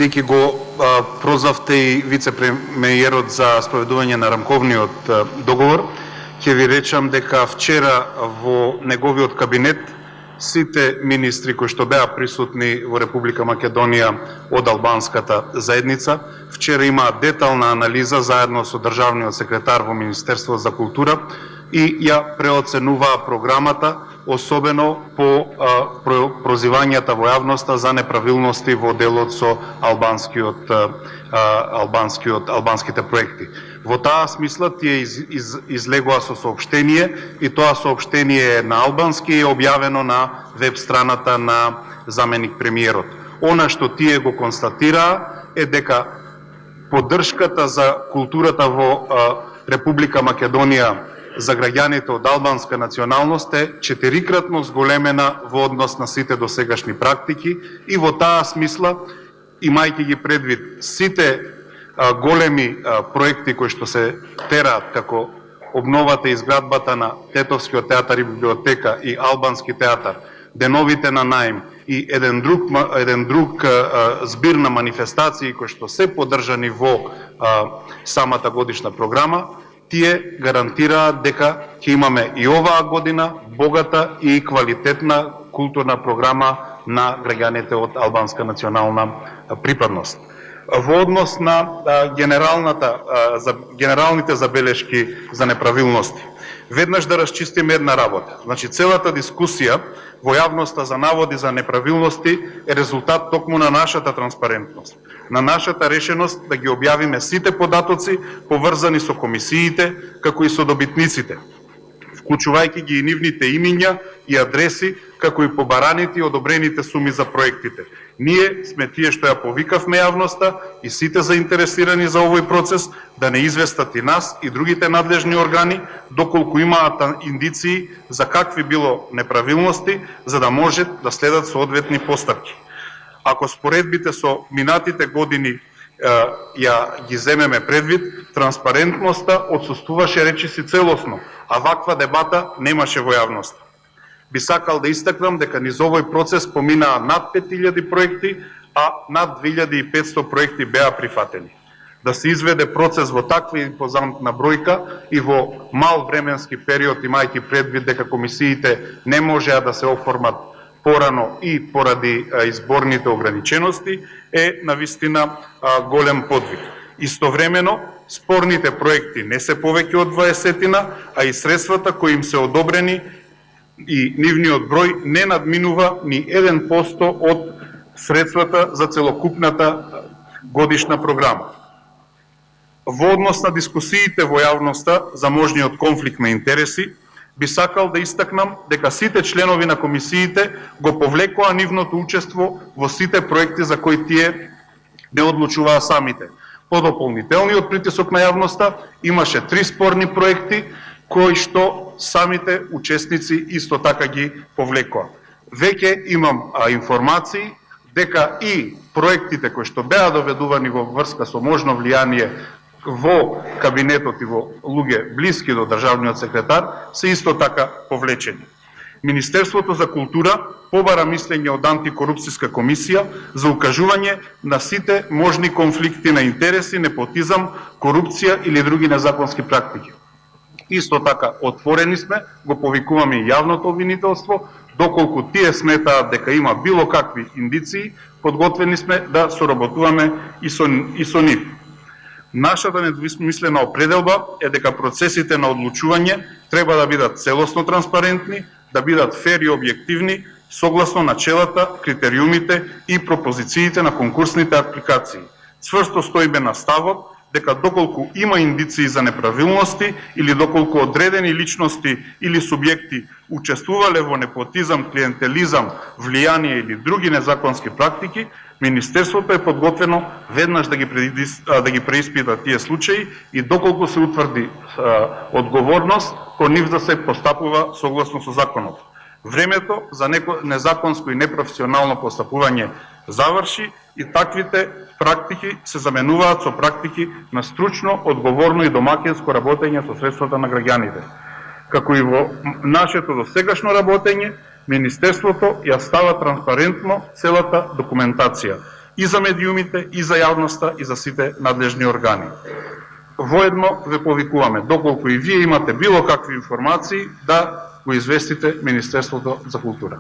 бидејќи го прозвавте и вице-премиерот за спроведување на рамковниот договор, ќе ви речам дека вчера во неговиот кабинет сите министри кои што беа присутни во Република Македонија од албанската заедница, вчера имаа детална анализа заедно со државниот секретар во Министерството за култура и ја преоценуваа програмата, особено по прозивањата во јавноста за неправилности во делот со албанските проекти. Во таа смисла тие излегоа со соопштение и тоа соопштение е на албански и е објавено на веб страната на заменик премиерот. Она што тие го констатираа е дека поддршката за културата во Република Македонија за граѓаните од албанска националност е 4-кратно зголемена во однос на сите досегашни практики и во таа смисла, имајќи ги предвид сите големи проекти кои што се тераат, како обновата и изградбата на Тетовскиот театар и библиотека и албански театар, деновите на наем и еден друг збир на манифестации кои што се поддржани во самата годишна програма, тие гарантираат дека ќе имаме и оваа година богата и квалитетна културна програма на граѓаните од албанска национална припадност. Во однос на генералните забелешки за неправилности, веднаш да расчистиме една работа. Значи, целата дискусија во јавноста за наводи за неправилности е резултат токму на нашата транспарентност, на нашата решеност да ги објавиме сите податоци поврзани со комисиите, како и со добитниците, вклучувајќи ги и нивните имиња и адреси, како и побараните и одобрените суми за проектите. Ние сме тие што ја повикавме јавноста и сите заинтересирани за овој процес да не известат и нас и другите надлежни органи доколку имаат индиции за какви било неправилности, за да можат да следат соодветни постапки. Ако споредбите со минатите години ја ги земеме предвид, транспарентноста отсуствуваше речиси целосно, а ваква дебата немаше во јавноста. Би сакал да истакнам дека низ овој процес поминаа над 5000 проекти, а над 2500 проекти беа прифатени. Да се изведе процес во таква импозантна бројка и во мал временски период, имајќи предвид дека комисиите не можеа да се оформат порано и поради изборните ограничености, е навистина голем подвиг. Истовремено, спорните проекти не се повеќе од 20-тина, а и средствата кои им се одобрени и нивниот број не надминува ни 1% од средствата за целокупната годишна програма. Во однос на дискусиите во јавноста за можниот конфликт на интереси, би сакал да истакнам дека сите членови на комисиите го повлекоа нивното учество во сите проекти за кои тие не одлучуваа самите. По дополнителниот притисок на јавноста имаше 3 спорни проекти кои што самите учесници исто така ги повлекоа. Веќе имам информации дека и проектите кои што беа доведувани во врска со можно влијание во кабинетот и во луѓе блиски до државниот секретар се исто така повлечени. Министерството за култура побара мислење од антикорупцијска комисија за укажување на сите можни конфликти на интереси, непотизам, корупција или други незаконски практики. Исто така отворени сме, го повикуваме и јавното обвинителство, доколку тие сметаат дека има било какви индиции, подготвени сме да соработуваме и со нив. Нашата недвусмислена определба е дека процесите на одлучување треба да бидат целосно транспарентни, да бидат фер и објективни, согласно начелата, критериумите и пропозициите на конкурсните апликации. Цврсто стоиме на ставот дека доколку има индиции за неправилности или доколку одредени личности или субјекти учествувале во непотизам, клиентелизам, влијание или други незаконски практики, Министерството е подготвено веднаш да ги преиспита тие случаи и доколку се утврди одговорност, кон нив да се постапува согласно со законот. Времето за незаконско и непрофесионално постапување заврши и таквите практики се заменуваат со практики на стручно, одговорно и домакинско работење со средствата на граѓаните. Како и во нашето досегашно работење, Министерството ја става транспарентно целата документација. и за медиумите, и за јавноста, и за сите надлежни органи. Воедно ве повикуваме, доколку и вие имате било какви информации, да го известите Министерството за култура.